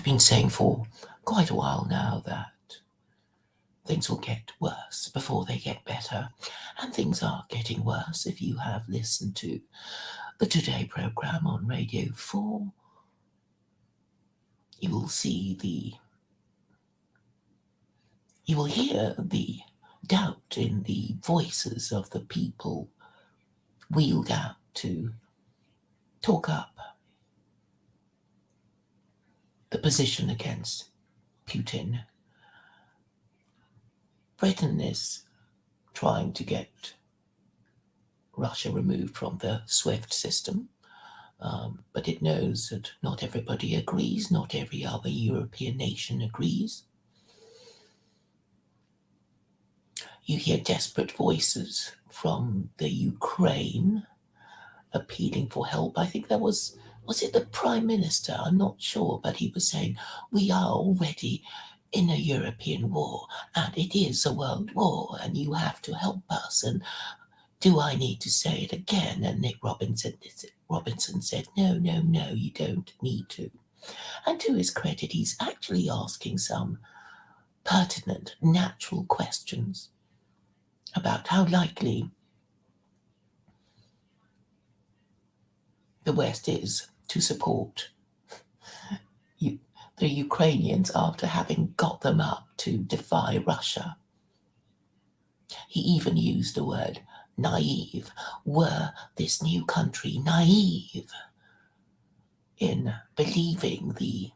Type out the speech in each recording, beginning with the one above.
been saying for quite a while now that things will get worse before they get better, and things are getting worse. If you have listened to the Today programme on Radio 4, you will hear the doubt in the voices of the people wheeled out to talk up the position against Putin. Britain is trying to get Russia removed from the SWIFT system, but it knows that not everybody agrees, not every other European nation agrees. You hear desperate voices from the Ukraine appealing for help. I think that was it the Prime Minister? I'm not sure, but he was saying, we are already in a European war, and it is a world war, and you have to help us. And do I need to say it again? And Nick Robinson said, no, you don't need to. And to his credit, he's actually asking some pertinent, natural questions about how likely the West is to support the Ukrainians after having got them up to defy Russia. He even used the word naive. Were this new country naive in believing the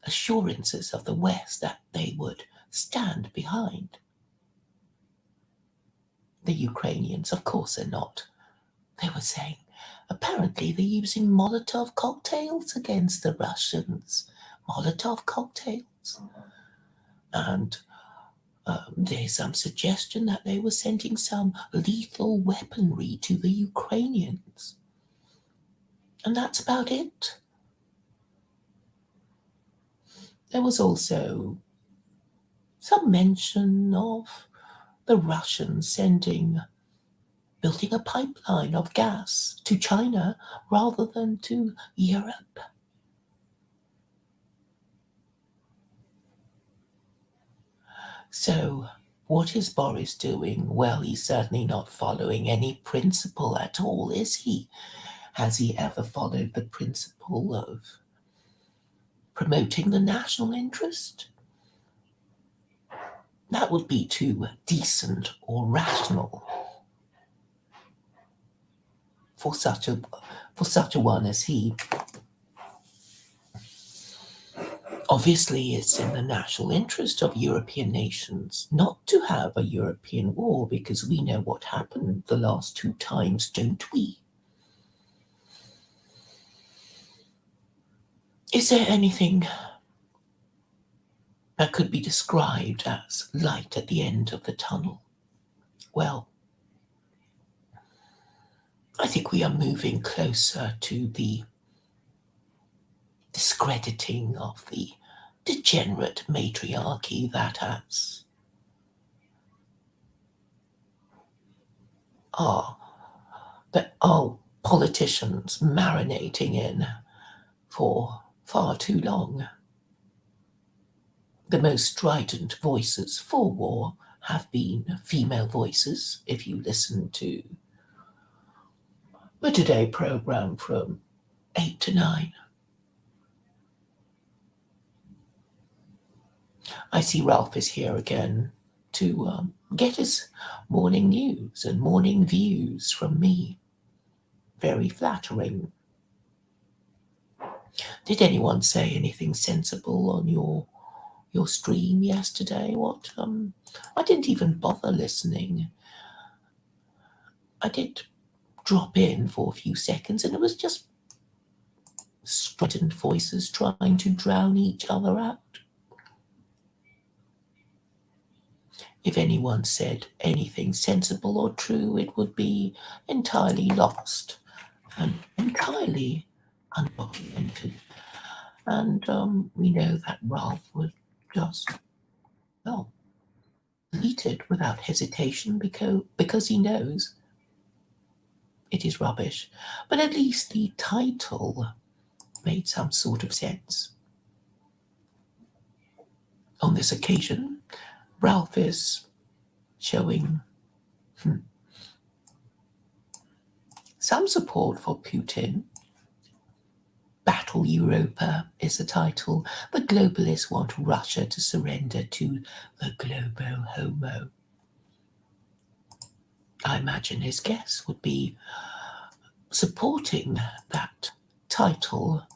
assurances of the West that they would stand behind the Ukrainians? Of course they're not. They were saying, apparently they're using Molotov cocktails against the Russians. Molotov cocktails. And there's some suggestion that they were sending some lethal weaponry to the Ukrainians. And that's about it. There was also some mention of the Russians building a pipeline of gas to China rather than to Europe. So, what is Boris doing? Well, he's certainly not following any principle at all, is he? Has he ever followed the principle of promoting the national interest? That would be too decent or rational for such a one as he. Obviously, it's in the national interest of European nations not to have a European war, because we know what happened the last 2 times, don't we? Is there anything that could be described as light at the end of the tunnel? Well, I think we are moving closer to the discrediting of the degenerate matriarchy that our politicians marinating in for far too long. The most strident voices for war have been female voices. If you listen to the Today programme from 8 to 9. I see Ralph is here again to get his morning news and morning views from me. Very flattering. Did anyone say anything sensible on your stream yesterday? What? I didn't even bother listening. I did drop in for a few seconds, and it was just strident voices trying to drown each other out. If anyone said anything sensible or true, it would be entirely lost and entirely undocumented. And we know that Ralph would just, delete it without hesitation because he knows it is rubbish. But at least the title made some sort of sense. On this occasion, Ralph is showing some support for Putin. Battle Europa is the title. The globalists want Russia to surrender to the Globo Homo. I imagine his guess would be supporting that title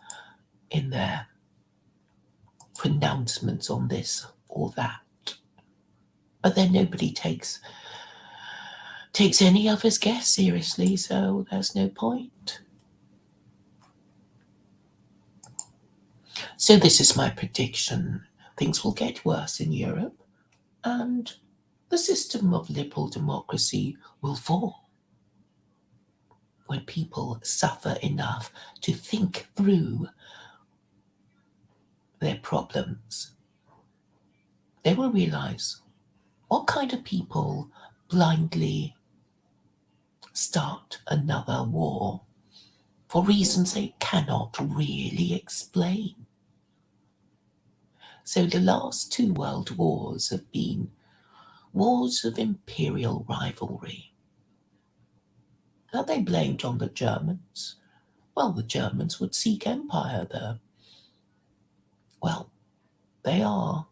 in their pronouncements on this or that. But then nobody takes any of his guess seriously, so there's no point. So this is my prediction. Things will get worse in Europe, and the system of liberal democracy will fall. When people suffer enough to think through their problems, they will realize what kind of people blindly start another war for reasons they cannot really explain. So the last two world wars have been wars of imperial rivalry. Are they blamed on the Germans? Well, the Germans would seek empire there. Well, they are.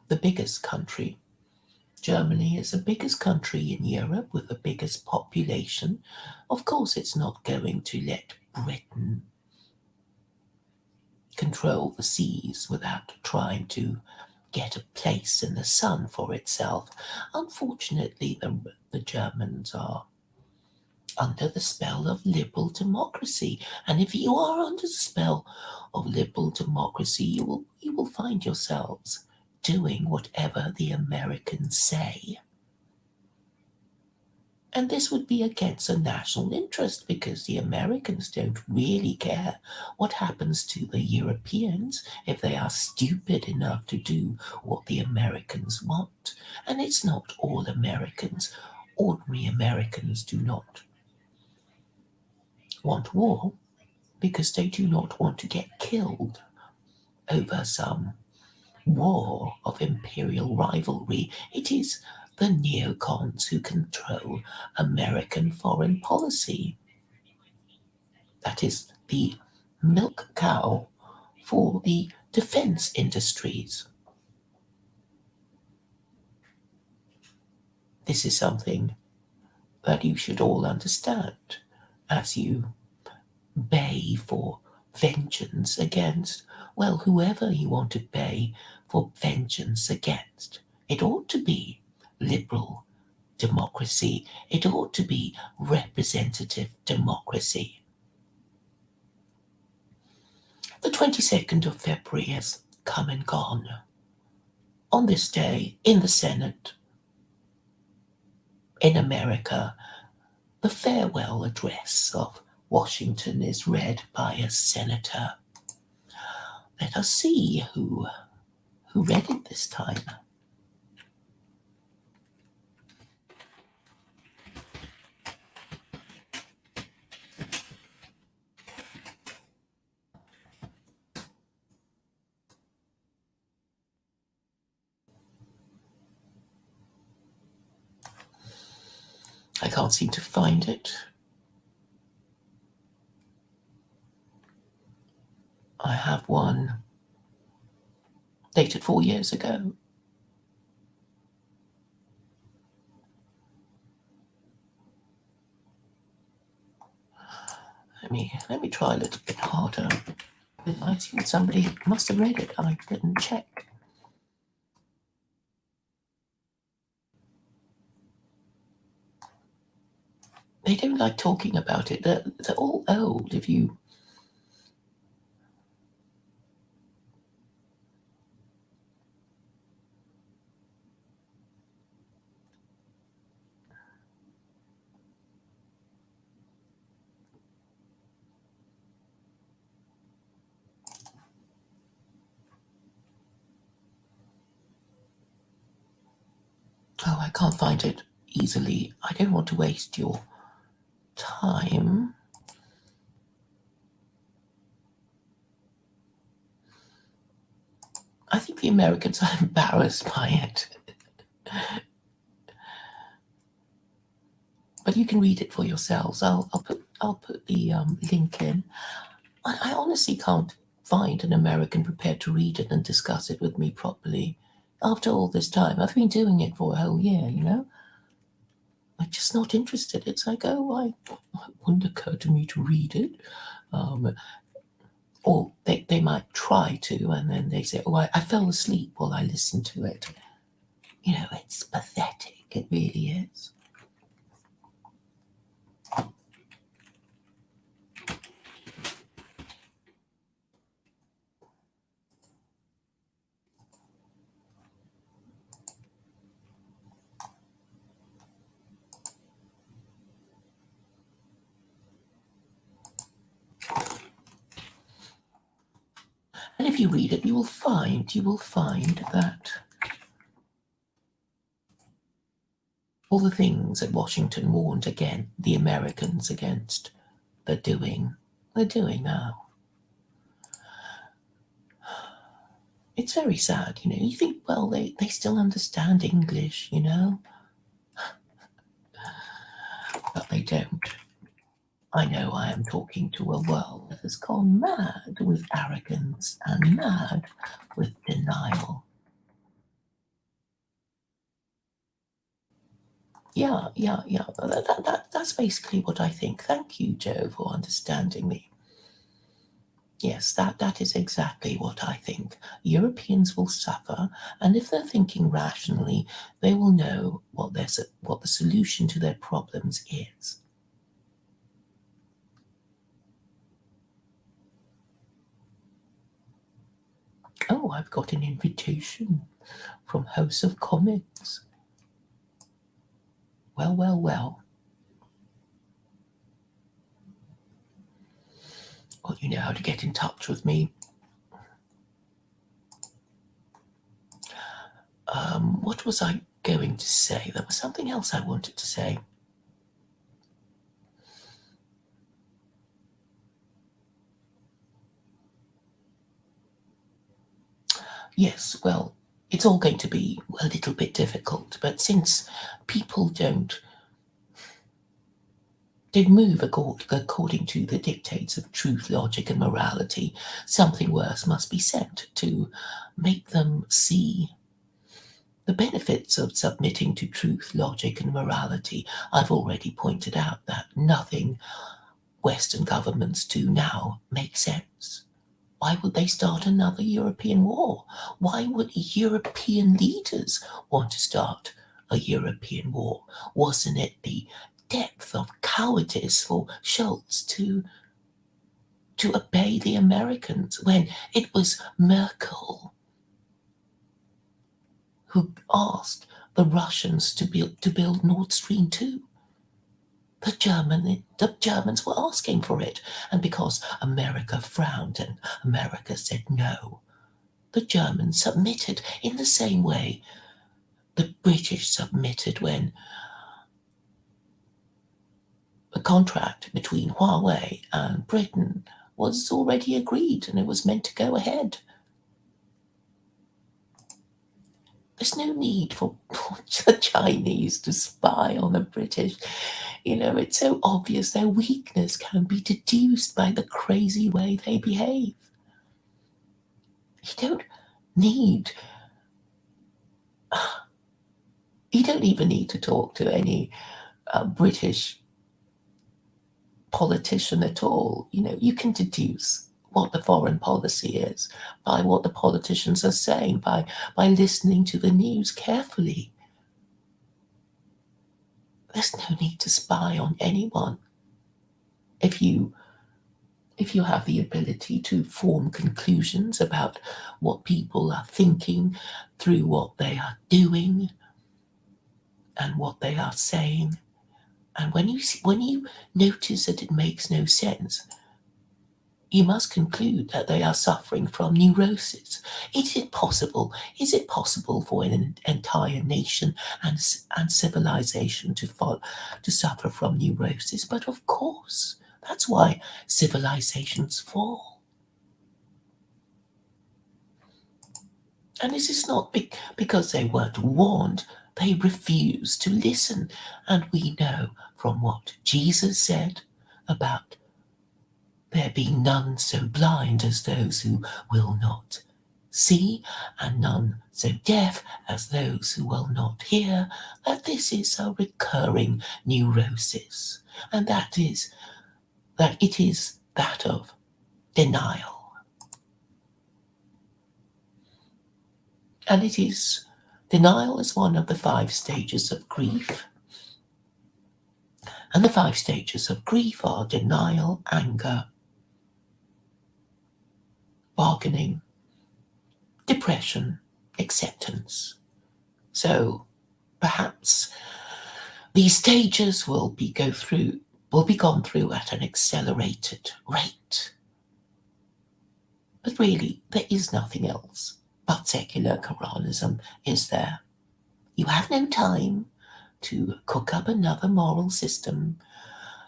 The biggest country. Germany is the biggest country in Europe with the biggest population. Of course, it's not going to let Britain control the seas without trying to get a place in the sun for itself. Unfortunately, the Germans are under the spell of liberal democracy. And if you are under the spell of liberal democracy, you will find yourselves doing whatever the Americans say. And this would be against the national interest because the Americans don't really care what happens to the Europeans if they are stupid enough to do what the Americans want. And it's not all Americans. Ordinary Americans do not want war because they do not want to get killed over some war of imperial rivalry. It is the neocons who control American foreign policy. That is the milk cow for the defense industries. This is something that you should all understand as you bay for vengeance against, well, whoever you want to bay for vengeance against. It ought to be liberal democracy. It ought to be representative democracy. The 22nd of February has come and gone. On this day, in the Senate, in America, the farewell address of Washington is read by a senator. Let us see who read it this time. I can't seem to find it. I have one dated 4 years ago. Let me try a little bit harder. I think somebody must have read it. I didn't check. They don't like talking about it. They're all old. If you I can't find it easily. I don't want to waste your time. I think the Americans are embarrassed by it. But you can read it for yourselves. I'll put the link in. I honestly can't find an American prepared to read it and discuss it with me properly. After all this time, I've been doing it for a whole year, you know? I'm just not interested. It's like, oh, it wouldn't occur to me to read it. Um, or they might try to, and then they say, oh, I fell asleep while I listened to it. You know, it's pathetic. It really is. And if you read it, you will find that all the things that Washington warned again the Americans against, they're doing. They're doing now. It's very sad, you know. You think, well, they still understand English, you know, but they don't. I know I am talking to a world that has gone mad with arrogance and mad with denial. Yeah. That's basically what I think. Thank you, Joe, for understanding me. Yes, that is exactly what I think. Europeans will suffer, and if they're thinking rationally, they will know what the solution to their problems is. Oh, I've got an invitation from House of Comics. Well. Well, you know how to get in touch with me. What was I going to say? There was something else I wanted to say. Yes, well, it's all going to be a little bit difficult, but since people don't move according to the dictates of truth, logic, and morality, something worse must be said to make them see the benefits of submitting to truth, logic, and morality. I've already pointed out that nothing Western governments do now makes sense. Why would they start another European war? Why would European leaders want to start a European war? Wasn't it the depth of cowardice for Schultz to obey the Americans when it was Merkel who asked the Russians to build Nord Stream 2? The Germans were asking for it, and because America frowned and America said no, the Germans submitted in the same way the British submitted when a contract between Huawei and Britain was already agreed and it was meant to go ahead. There's no need for the Chinese to spy on the British. You know, it's so obvious their weakness can be deduced by the crazy way they behave. You don't need, you don't even need to talk to any British politician at all. You know, you can deduce what the foreign policy is by what the politicians are saying, by listening to the news carefully. There's no need to spy on anyone if you have the ability to form conclusions about what people are thinking through what they are doing and what they are saying. And when you notice that it makes no sense, you must conclude that they are suffering from neurosis. Is it possible? Is it possible for an entire nation and civilization to suffer from neurosis? But of course, that's why civilizations fall. And this is not because they weren't warned, they refused to listen. And we know from what Jesus said about there being none so blind as those who will not see, and none so deaf as those who will not hear, that this is a recurring neurosis, and that it is that of denial. And denial is one of the 5 stages of grief. And the 5 stages of grief are denial, anger, bargaining, depression, acceptance. So perhaps these stages will be gone through at an accelerated rate. But really, there is nothing else but secular Koranism, is there? You have no time to cook up another moral system.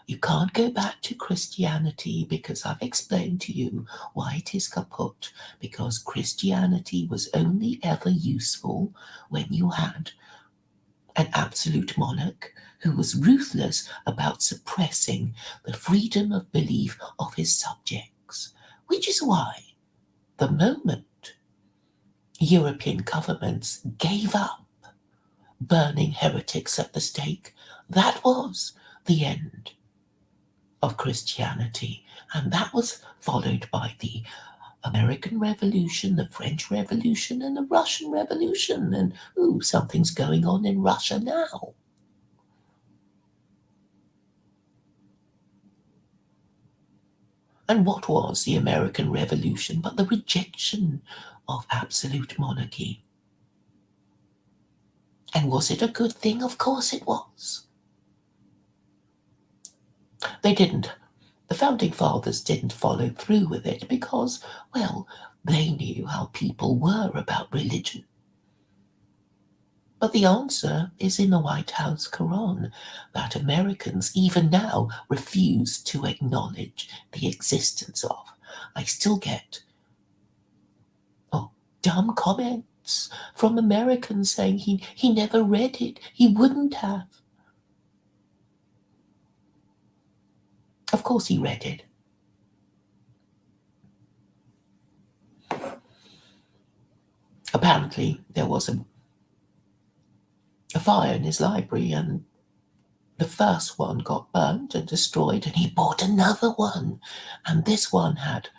You can't go back to Christianity because I've explained to you why it is kaput, because Christianity was only ever useful when you had an absolute monarch who was ruthless about suppressing the freedom of belief of his subjects, which is why the moment European governments gave up burning heretics at the stake, that was the end of Christianity. And that was followed by the American Revolution, the French Revolution, and the Russian Revolution. And, something's going on in Russia now. And what was the American Revolution but the rejection of absolute monarchy? And was it a good thing? Of course it was. The founding fathers didn't follow through with it because, well, they knew how people were about religion. But the answer is in the White House Quran that Americans even now refuse to acknowledge the existence of. I still get dumb comments from Americans saying he never read it, he wouldn't have. Of course he read it. Apparently there was a fire in his library and the first one got burnt and destroyed and he bought another one. And this one had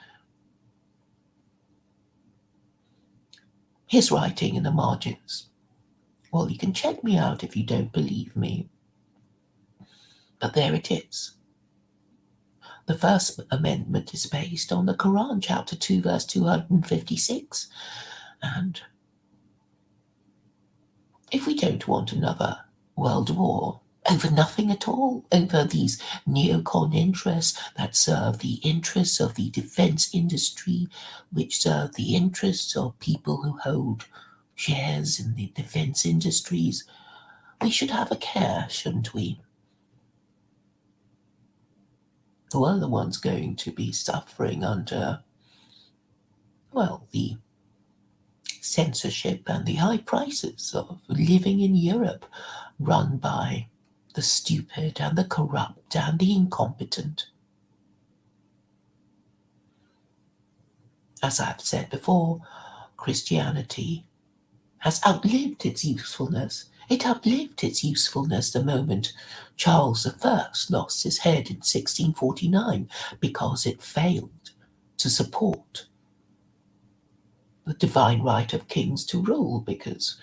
his writing in the margins. Well, you can check me out if you don't believe me. But there it is. The First Amendment is based on the Quran, chapter 2, verse 256. And if we don't want another world war over nothing at all, over these neocon interests that serve the interests of the defense industry, which serve the interests of people who hold shares in the defense industries, we should have a care, shouldn't we? Who are the ones going to be suffering under, well, the censorship and the high prices of living in Europe, run by the stupid and the corrupt and the incompetent. As I've said before, Christianity has outlived its usefulness. It outlived its usefulness the moment Charles I lost his head in 1649 because it failed to support the divine right of kings to rule, because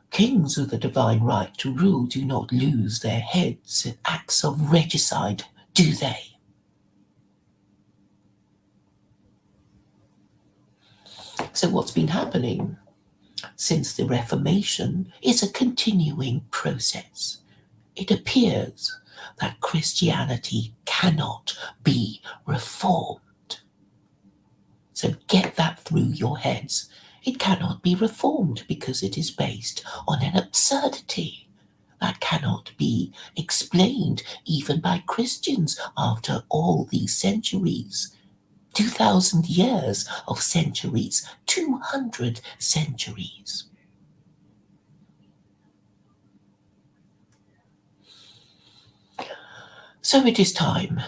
kings with the divine right to rule do not lose their heads in acts of regicide, do they? So what's been happening since the Reformation is a continuing process. It appears that Christianity cannot be reformed. So get that through your heads. It cannot be reformed because it is based on an absurdity that cannot be explained even by Christians after all these centuries. 2,000 years of centuries 200 centuries. So it is time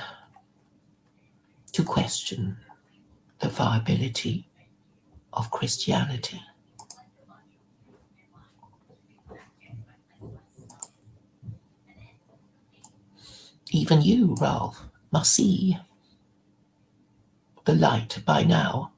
to question the viability of Christianity. Even you, Ralph, must see the light by now.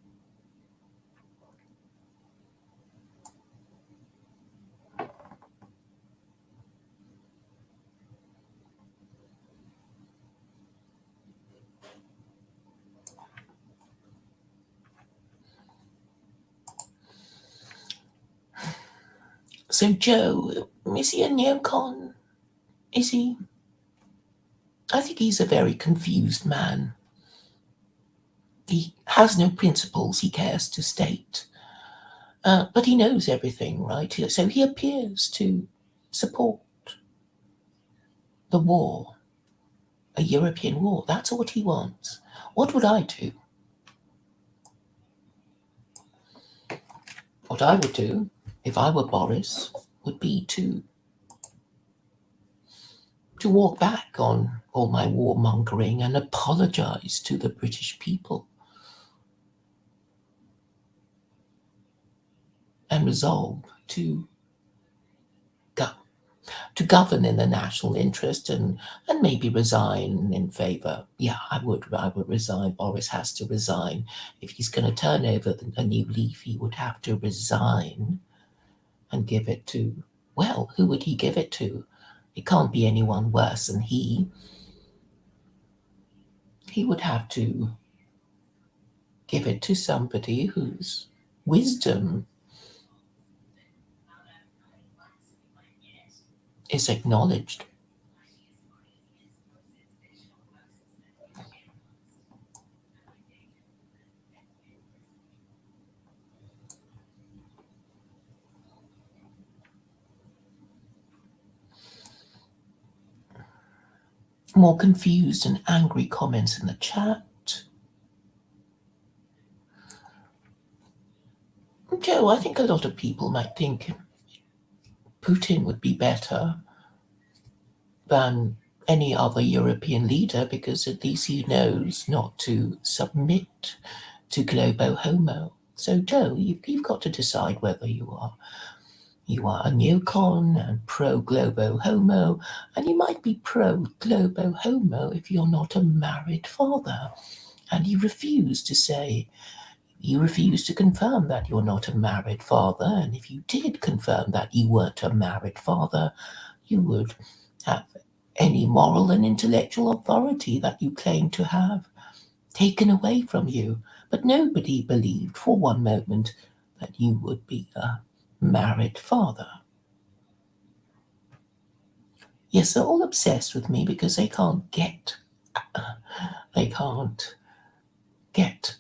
So Joe, is he a neocon? Is he? I think he's a very confused man. He has no principles he cares to state, but he knows everything, right? So he appears to support the war, a European war. That's what he wants. What would I do? What I would do, if I were Boris, would be to walk back on all my warmongering and apologise to the British people and resolve to govern in the national interest and maybe resign in favour. Yeah, I would resign. Boris has to resign. If he's going to turn over a new leaf, he would have to resign and give it to, well, who would he give it to? It can't be anyone worse than he. He would have to give it to somebody whose wisdom is acknowledged. More confused and angry comments in the chat. Joe, I think a lot of people might think Putin would be better than any other European leader because at least he knows not to submit to globo homo. So, Joe, you've got to decide whether you are a neocon and pro globo homo, and you might be pro globo homo if you're not a married father. And you refuse to confirm that you're not a married father, and if you did confirm that you weren't a married father, you would have any moral and intellectual authority that you claim to have taken away from you. But nobody believed for one moment that you would be a married father. Yes, they're all obsessed with me because they can't get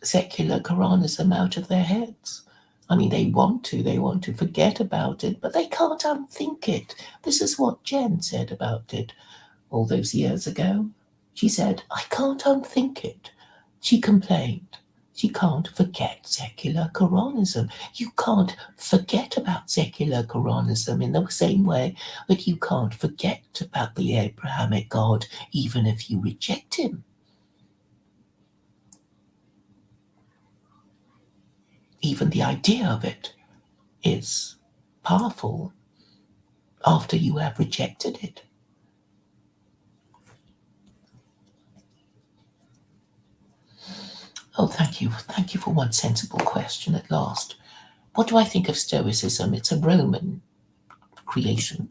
secular Koranism out of their heads. I mean, they want to forget about it, but they can't unthink it. This is what Jen said about it all those years ago. She said, I can't unthink it. She complained. She can't forget secular Koranism. You can't forget about secular Koranism in the same way that you can't forget about the Abrahamic God, even if you reject him. Even the idea of it is powerful after you have rejected it. Oh, thank you. Thank you for one sensible question at last. What do I think of Stoicism? It's a Roman creation.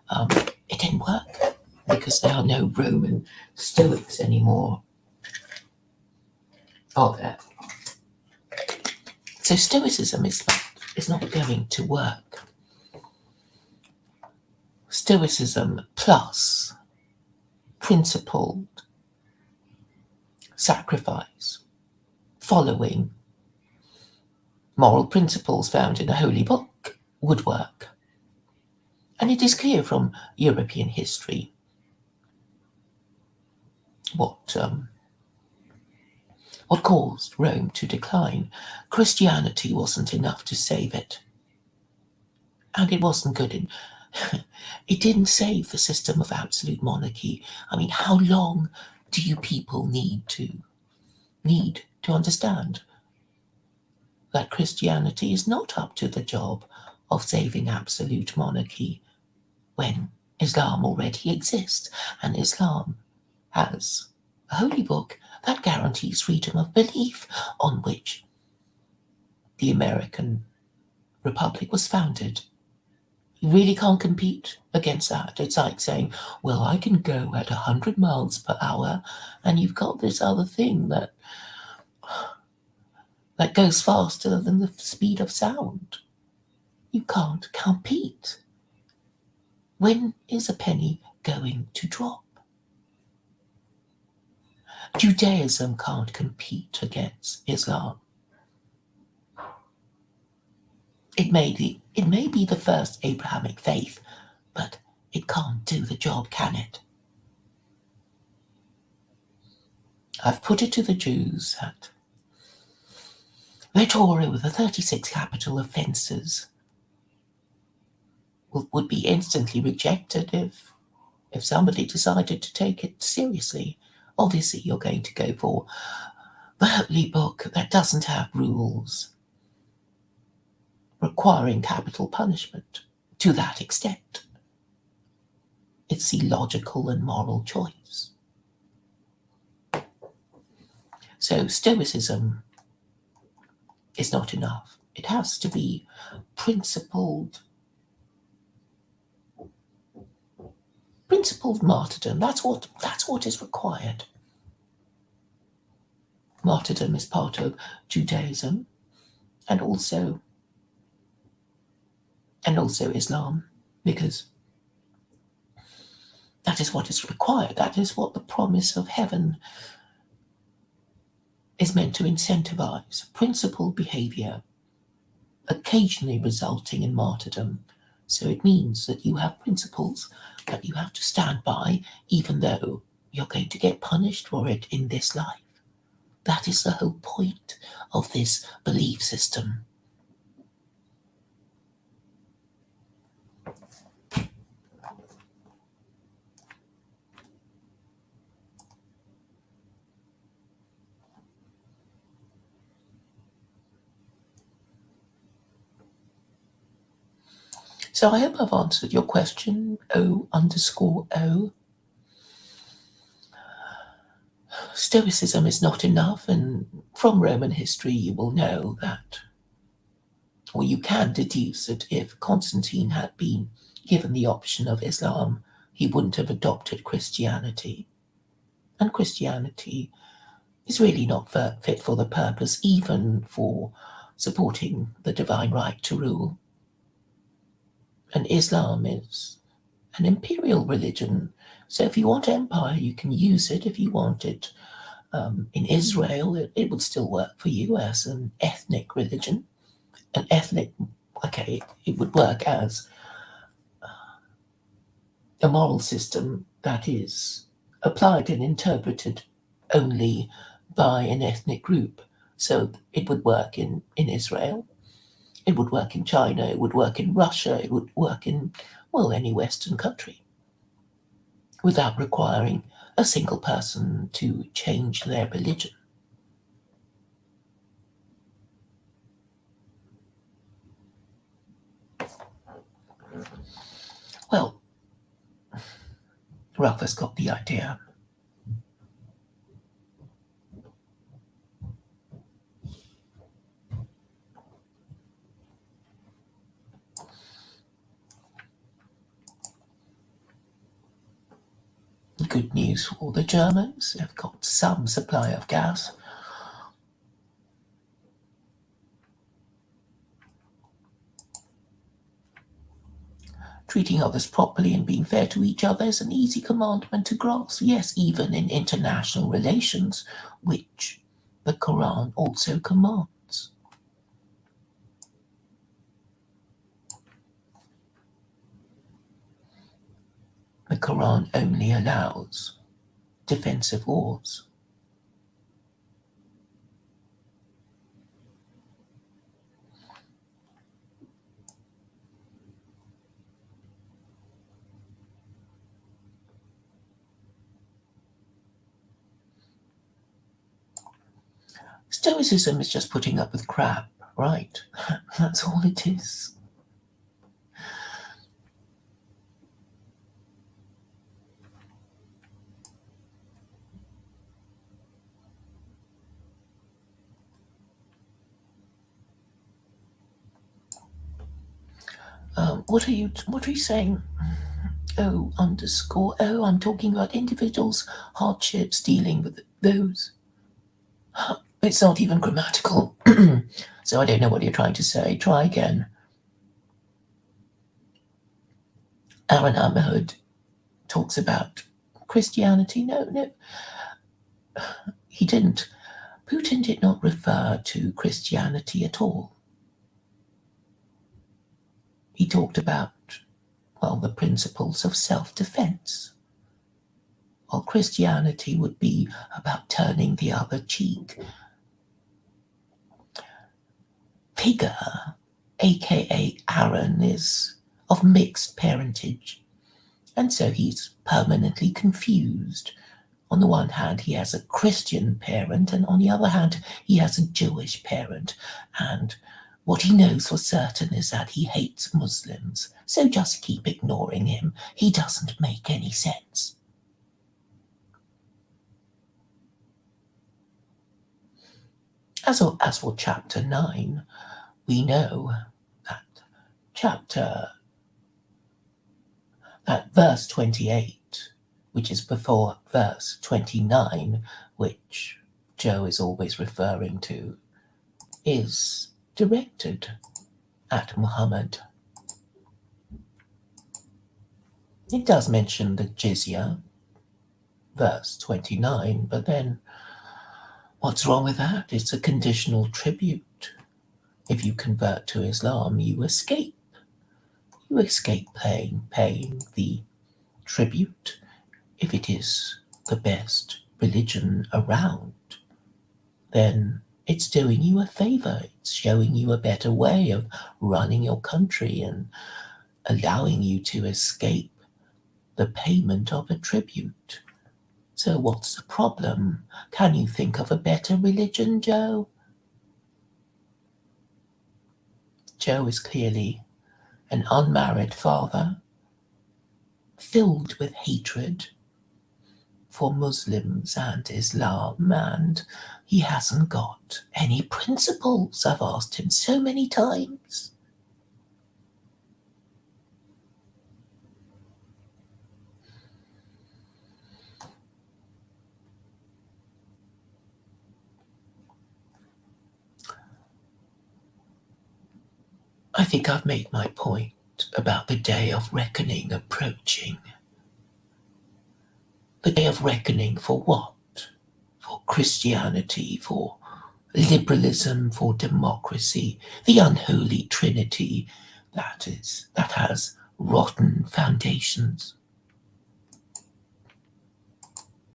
It didn't work because there are no Roman Stoics anymore, are there? So Stoicism is not going to work. Stoicism plus principled sacrifice, following moral principles found in a holy book would work. And it is clear from European history what what caused Rome to decline. Christianity wasn't enough to save it. And it wasn't good in it didn't save the system of absolute monarchy. I mean, how long do you people need to understand that Christianity is not up to the job of saving absolute monarchy when Islam already exists, and Islam has a holy book that guarantees freedom of belief on which the American Republic was founded. You really can't compete against that. It's like saying, well, I can go at 100 miles per hour, and you've got this other thing that goes faster than the speed of sound. You can't compete. When is a penny going to drop? Judaism can't compete against Islam. It may be the first Abrahamic faith, but it can't do the job, can it? I've put it to the Jews that their Torah with the 36 capital offences would be instantly rejected if somebody decided to take it seriously. Obviously, you're going to go for the holy book that doesn't have rules requiring capital punishment to that extent. It's the logical and moral choice. So Stoicism is not enough. It has to be principled martyrdom. That's what is required. Martyrdom is part of Judaism and also Islam, because that is what is required. That is what the promise of heaven is meant to incentivize. Principled behavior, occasionally resulting in martyrdom. So it means that you have principles that you have to stand by, even though you're going to get punished for it in this life. That is the whole point of this belief system. So I hope I've answered your question, O_O. Stoicism is not enough, and from Roman history you will know that, or you can deduce that if Constantine had been given the option of Islam, he wouldn't have adopted Christianity. And Christianity is really not fit for the purpose, even for supporting the divine right to rule. And Islam is an imperial religion. So if you want empire, you can use it. If you want it in Israel, it would still work for you as an ethnic religion. It would work as a moral system that is applied and interpreted only by an ethnic group. So it would work in Israel, it would work in China, it would work in Russia, it would work in, well, any Western country, without requiring a single person to change their religion. Well, Ralph has got the idea. Good news for the Germans, they've got some supply of gas. Treating others properly and being fair to each other is an easy commandment to grasp, yes, even in international relations, which the Quran also commands. The Quran only allows defensive wars. Stoicism is just putting up with crap, right? That's all it is. What are you saying? Oh, underscore. Oh, I'm talking about individuals' hardships, dealing with those. It's not even grammatical. So I don't know what you're trying to say. Try again. Aaron Ahmed talks about Christianity. No, he didn't. Putin did not refer to Christianity at all. He talked about, well, the principles of self-defense. While Christianity would be about turning the other cheek. Figure, aka Aaron, is of mixed parentage, and so he's permanently confused. On the one hand, he has a Christian parent, and on the other hand, he has a Jewish parent, and what he knows for certain is that he hates Muslims, so just keep ignoring him. He doesn't make any sense. As for chapter 9, we know that verse 28, which is before verse 29, which Joe is always referring to, is directed at Muhammad. It does mention the jizya, verse 29, but then what's wrong with that? It's a conditional tribute. If you convert to Islam, you escape. You escape paying the tribute if it is the best religion around. Then it's doing you a favor. It's showing you a better way of running your country and allowing you to escape the payment of a tribute. So what's the problem? Can you think of a better religion, Joe? Joe is clearly an unmarried father, filled with hatred for Muslims and Islam, and he hasn't got any principles. I've asked him so many times. I think I've made my point about the day of reckoning approaching. The day of reckoning for what? For Christianity, for liberalism, for democracy, the unholy trinity that has rotten foundations.